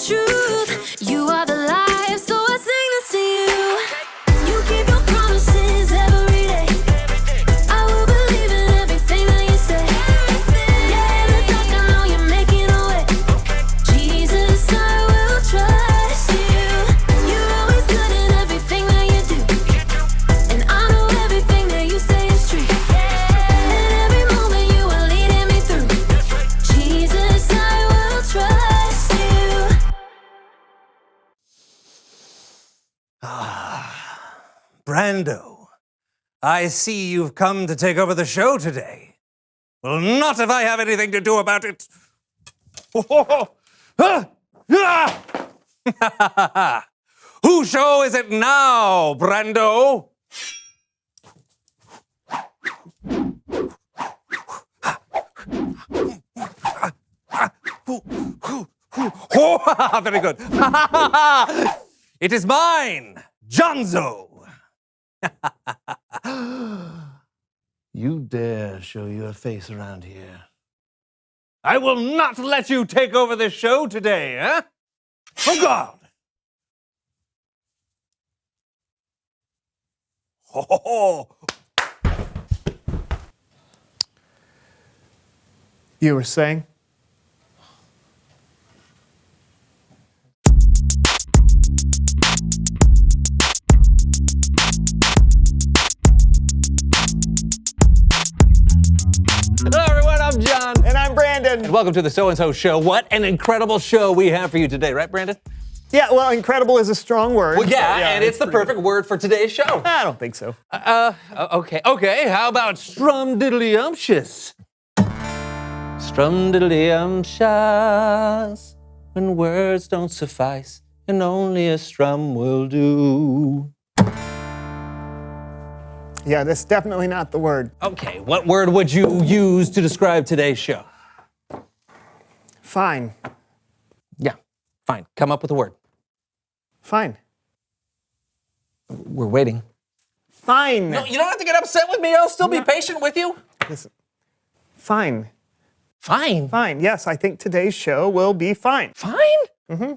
truth. You are the life, so I sing this to you. You keep your promises every day. I will believe in everything that you say. Yeah, in the dark, I know you're making a way. Jesus, I will trust you. You're always good in everything that you do. And I know everything that you say is true. And every moment you are leading me through. Jesus, I will trust you. Brando, I see you've come to take over the show today. Well, not if I have anything to do about it. Whose show is it now, Brando? Very good. It is mine, Jonzo. You dare show your face around here? I will not let you take over this show today, eh? Oh, God! Ho, ho, ho. You were saying? Hello, everyone. I'm John. And I'm Brandon. And welcome to the So-and-So Show. What an incredible show we have for you today, right, Brandon? Yeah, well, incredible is a strong word. Well, yeah, and it's the perfect word for today's show. I don't think so. Okay. How about strum-diddly-umptious? Strum-diddly-umptious, when words don't suffice, and only a strum will do. Yeah, that's definitely not the word. Okay, what word would you use to describe today's show? Fine. Yeah, fine. Come up with a word. Fine. We're waiting. Fine. No, you don't have to get upset with me. I'll still be patient with you. Listen. Fine. Fine. Fine. Yes, I think today's show will be fine. Fine?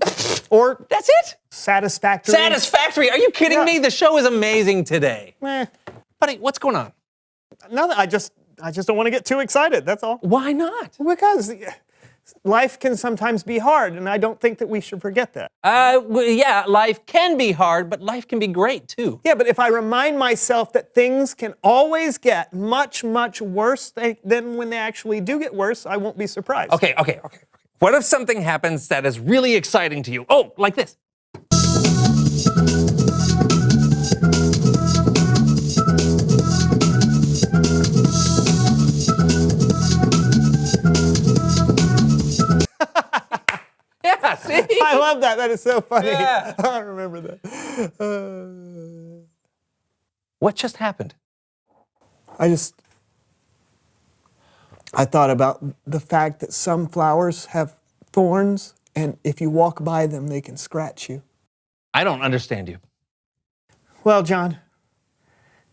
Or That's it? satisfactory. Satisfactory. Are you kidding Yeah. me? The show is amazing today. Eh, Buddy, what's going on? no, I just don't want to get too excited, that's all. Why not? Because life can sometimes be hard, and I don't think that we should forget that. Yeah, life can be hard, but life can be great too. Yeah, but if I remind myself that things can always get much, much worse than when they actually do get worse, I won't be surprised. Okay. What if something happens that is really exciting to you? Oh, like this. Yeah, see? I love that. That is so funny. Yeah. I remember that. What just happened? I thought about the fact that some flowers have thorns, and if you walk by them, they can scratch you. I don't understand you. Well, John,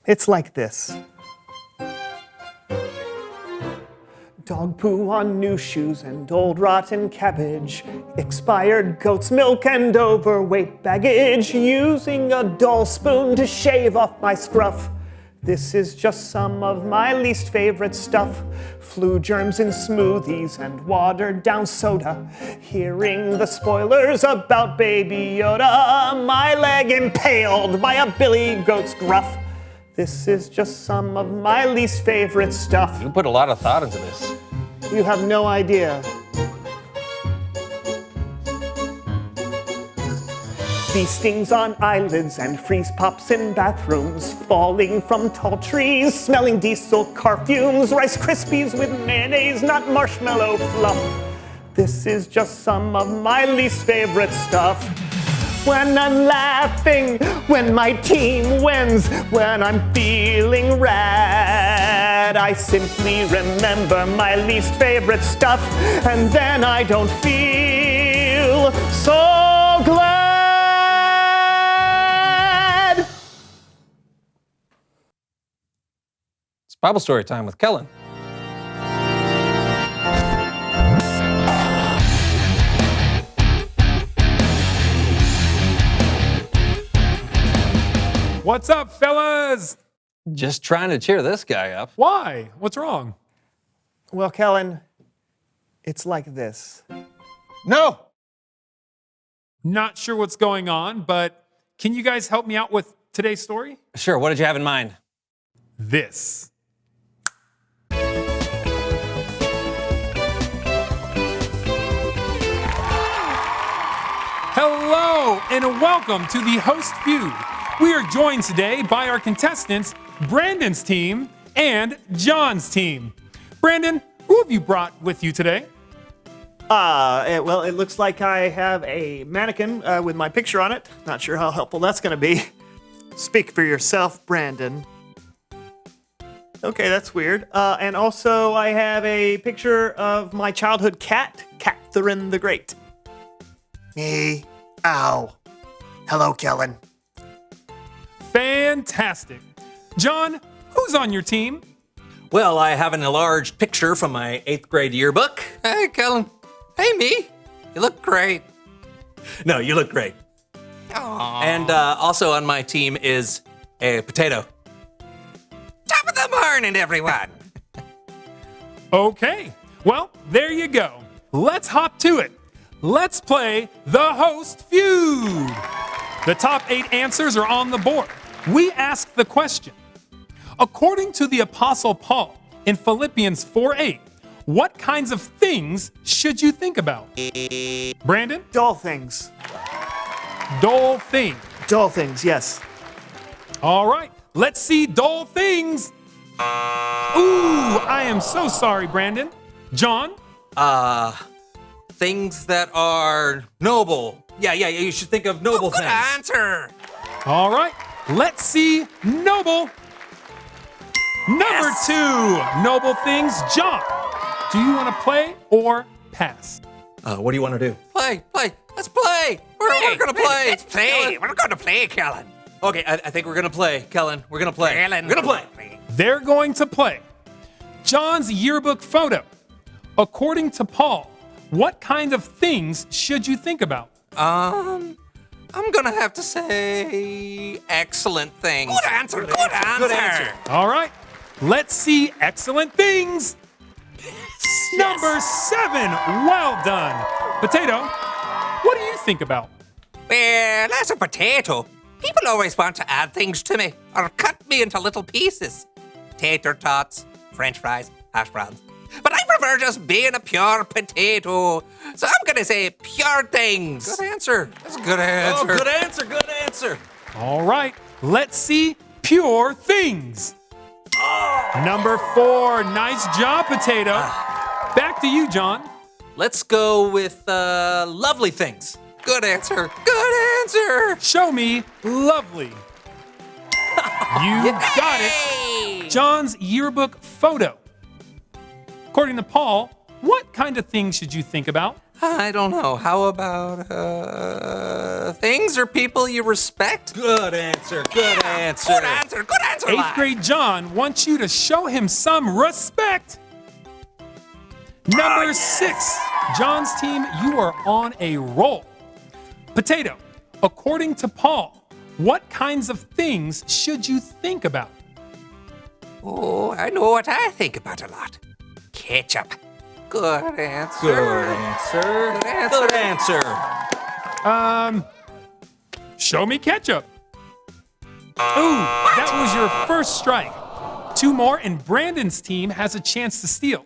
it's like this. Dog poo on new shoes and old rotten cabbage, expired goat's milk and overweight baggage, using a dull spoon to shave off my scruff. This is just some of my least favorite stuff. Flu germs in smoothies and watered down soda. Hearing the spoilers about Baby Yoda. My leg impaled by a billy goat's gruff. This is just some of my least favorite stuff. You put a lot of thought into this. You have no idea. Feastings on eyelids and freeze pops in bathrooms, falling from tall trees, smelling diesel car fumes, Rice Krispies with mayonnaise, not marshmallow fluff. This is just some of my least favorite stuff. When I'm laughing, when my team wins, when I'm feeling rad, I simply remember my least favorite stuff, and then I don't feel so glad. It's Bible story time with Kellen. What's up, fellas? Just trying to cheer this guy up. Why? What's wrong? Well, Kellen, it's like this. No! Not sure what's going on, but can you guys help me out with today's story? Sure, what did you have in mind? This. Hello and welcome to the Host Feud. We are joined today by our contestants, Brandon's team and John's team. Brandon, who have you brought with you today? Well, it looks like I have a mannequin with my picture on it. Not sure how helpful that's going to be. Speak for yourself, Brandon. Okay, that's weird. And also, I have a picture of my childhood cat, Catherine the Great. Me. Ow. Hello, Kellen. Fantastic. John, who's on your team? Well, I have an enlarged picture from my 8th grade yearbook. Hey, Kellen. Hey, me. You look great. No, you look great. Aww. And also on my team is a potato. Top of the morning, everyone. Okay, well, there you go. Let's hop to it. Let's play the Host Feud. The top 8 answers are on the board. We ask the question. According to the Apostle Paul in Philippians 4:8, what kinds of things should you think about? Brandon? Dull things. Dull thing. Dull things, yes. All right, let's see dull things. Ooh, I am so sorry, Brandon. John? Things that are noble. Yeah, you should think of noble Good things. answer. All right, let's see noble. Number 2, noble things. John, do you want to play or pass? What do you want to do? Play. Let's play. We're going to play. Let's play. We're going to play, Kellen. Okay, I think we're gonna play, Kellen. We're gonna play. Kellen. We're gonna play. They're going to play. John's yearbook photo. According to Paul, what kind of things should you think about? I'm going to have to say excellent things. Good answer. Good answer. All right, let's see excellent things. Number 7, well done. Potato, what do you think about? Well, as a potato, people always want to add things to me or cut me into little pieces. Tater tots, French fries, hash browns. But I prefer just being a pure potato. So I'm going to say pure things. Good answer. That's a good answer. Oh, good answer, good answer. All right, let's see pure things. Number 4, nice job, Potato. Back to you, John. Let's go with lovely things. Good answer. Good answer. Show me lovely. You got it. Hey! John's yearbook photo. According to Paul, what kind of things should you think about? I don't know. How about things or people you respect? Good answer, good answer. Good answer. Good answer. 8th lad. grade John wants you to show him some respect. Number 6, John's team, you are on a roll. Potato, according to Paul, what kinds of things should you think about? Oh, I know what I think about a lot. Ketchup. Good answer. Good answer. Good answer. Good answer. Show me ketchup. Ooh, that was your first strike. 2 more and Brandon's team has a chance to steal.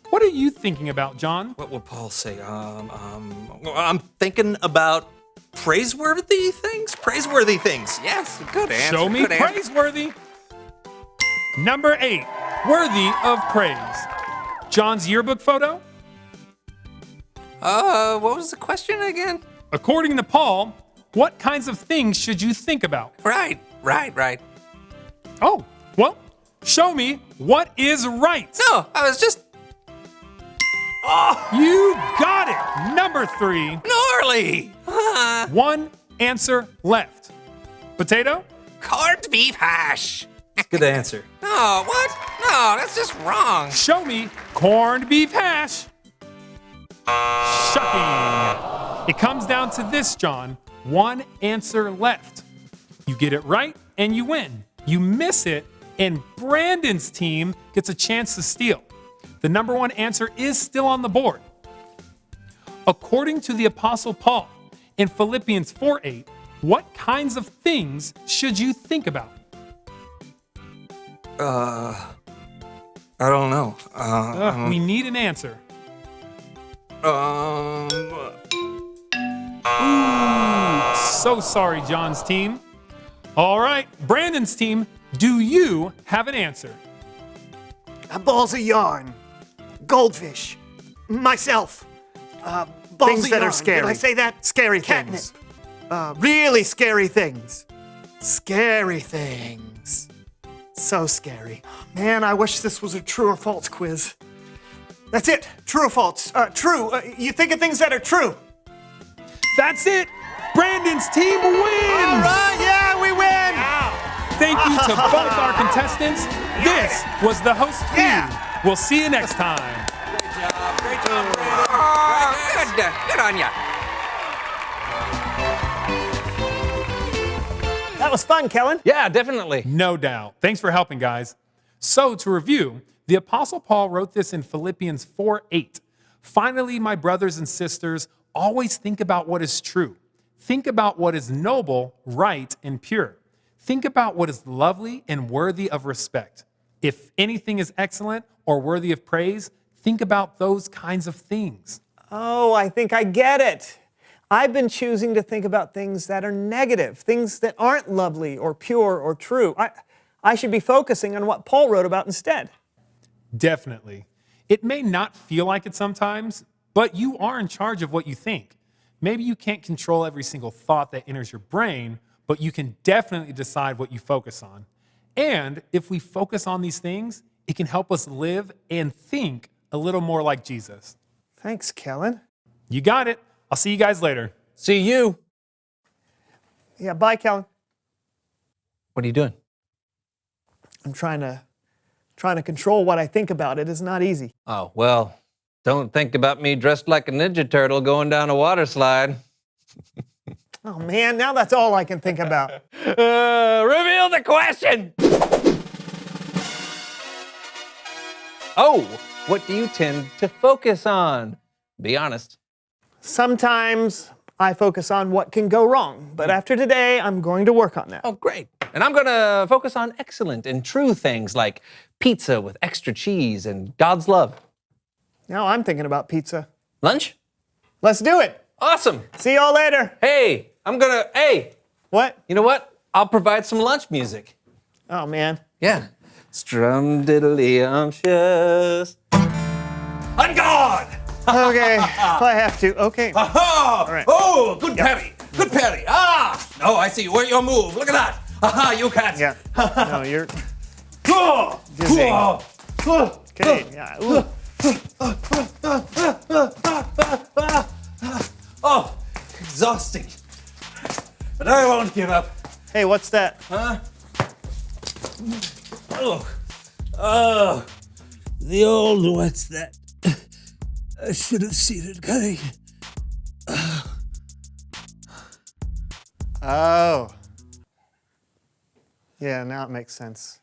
What are you thinking about, John? What would Paul say? I'm thinking about praiseworthy things. Praiseworthy things. Yes, good answer. Show me good answer. praiseworthy. Number 8, worthy of praise. John's yearbook photo. What was the question again? According to Paul, what kinds of things should you think about? Right. Oh, well, show me what is right. No, I was just You got it. Number 3, gnarly. 1 answer left. Potato? Corned beef hash. Good answer. No, what? No, that's just wrong. Show me corned beef hash. Shocking. It comes down to this, John. 1 answer left. You get it right, and you win. You miss it, and Brandon's team gets a chance to steal. The number one answer is still on the board. According to the Apostle Paul in Philippians 4:8, what kinds of things should you think about? I don't know. We need an answer. So sorry, John's team. All right, Brandon's team, do you have an answer? Balls of yarn. Goldfish. Myself. Balls Things of that are yarn. scary. Did I say that? Scary Catnip. things. Really scary things. Scary things. So scary. Man, I wish this was a true or false quiz. That's it. True or false? True. You think of things that are true. That's it. Brandon's team wins. All right, yeah, we win. Thank you to both our contestants. This was the Host Feud. Yeah. We'll see you next time. Oh, good on ya. That was fun, Kellen. Yeah, definitely. No doubt. Thanks for helping, guys. So, to review, the Apostle Paul wrote this in Philippians 4:8. Finally, my brothers and sisters, always think about what is true. Think about what is noble, right, and pure. Think about what is lovely and worthy of respect. If anything is excellent or worthy of praise, think about those kinds of things. Oh, I think I get it. I've been choosing to think about things that are negative, things that aren't lovely or pure or true. I should be focusing on what Paul wrote about instead. Definitely. It may not feel like it sometimes, but you are in charge of what you think. Maybe you can't control every single thought that enters your brain, but you can definitely decide what you focus on. And if we focus on these things, it can help us live and think a little more like Jesus. Thanks, Kellen. You got it. I'll see you guys later. See you. Yeah, bye, Kellen. What are you doing? I'm trying to control what I think about. It is not easy. Oh, well, don't think about me dressed like a Ninja Turtle going down a water slide. Oh man, now that's all I can think about. Reveal the question. Oh, what do you tend to focus on? Be honest. Sometimes I focus on what can go wrong, but after today, I'm going to work on that. Oh, great. And I'm going to focus on excellent and true things like pizza with extra cheese and God's love. Now I'm thinking about pizza. Lunch? Let's do it. Awesome. See y'all later. Hey, hey, What? you know what? I'll provide some lunch music. Oh man. Yeah. Strum-diddly-umptious. On guard! Okay, if I have to. Okay. Aha! right. Oh, good parry. Good parry. Ah! Oh, I see. Where your move. Look at that. Aha, you can't. Yeah. No, you're. Oh, Dizzy. oh, Okay. Yeah. Ooh. oh, exhausting. But I won't give up. Hey, what's that? Oh, the old what's that? I should have seen it coming. Oh. Yeah, now it makes sense.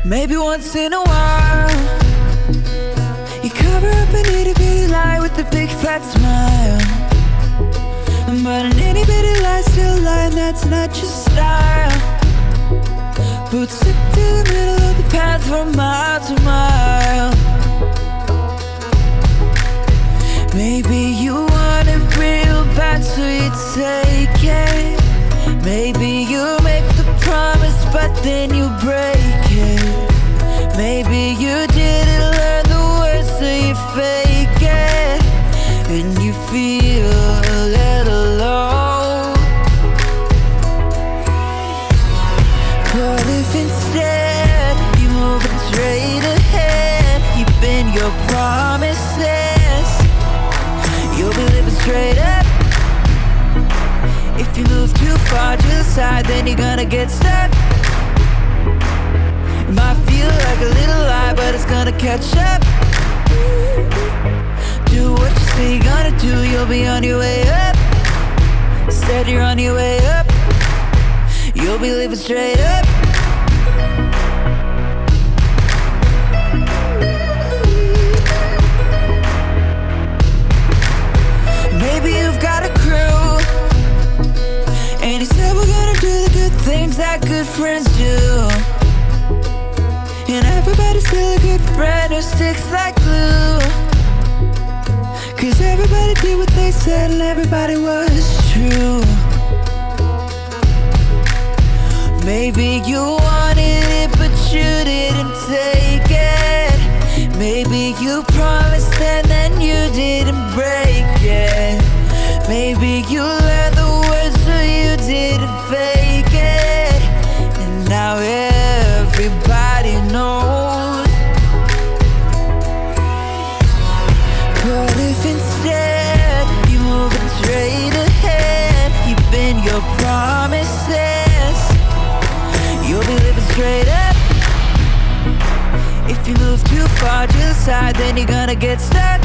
Maybe once in a while you cover up an itty bitty lie with a big fat smile. But an itty bitty lie still lie, and that's not your style. But stick to the middle of the path from mile to mile. Maybe you want it real bad, so you take it. Maybe you make the promise, but then you break it. Maybe you didn't learn the words, so you fake it. And you feel a little low. But if instead you move straight ahead, you If you move too far to the side, then you're gonna get stuck. It might feel like a little lie, but it's gonna catch up. Do what you say you're gonna do, you'll be on your way up. Instead you're on your way up. You'll be living straight up. Maybe you've got a crew, and you said we're gonna do the good things that good friends do. And everybody's still a good friend who sticks like glue. Cause everybody did what they said and everybody was true. Maybe you wanted it but you didn't take it. Maybe you promised and then you didn't break it. Maybe you learned the words so you didn't fake it. And now everybody knows. But if instead you're moving straight ahead, keeping your promises, you'll be living straight up. If you move too far to the side, then you're gonna get stuck.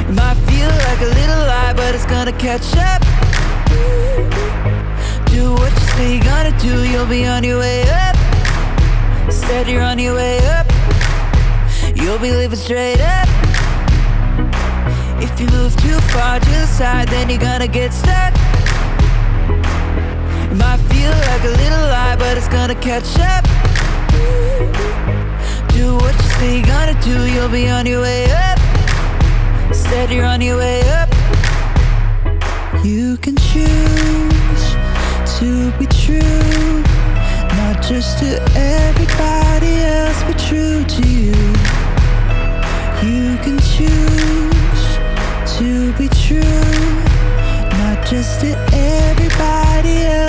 It might feel like a little lie, but it's gonna catch up. Do what you say you're gonna do, you'll be on your way up. Instead you're on your way up. You'll be living straight up. If you move too far to the side, then you're gonna get stuck. It might feel like a little lie, but it's gonna catch up. Do what you say you're gonna do, you'll be on your way up. Instead you're on your way up. You can choose to be true, not just to everybody else, but true to you. You can choose to be true, not just to everybody else.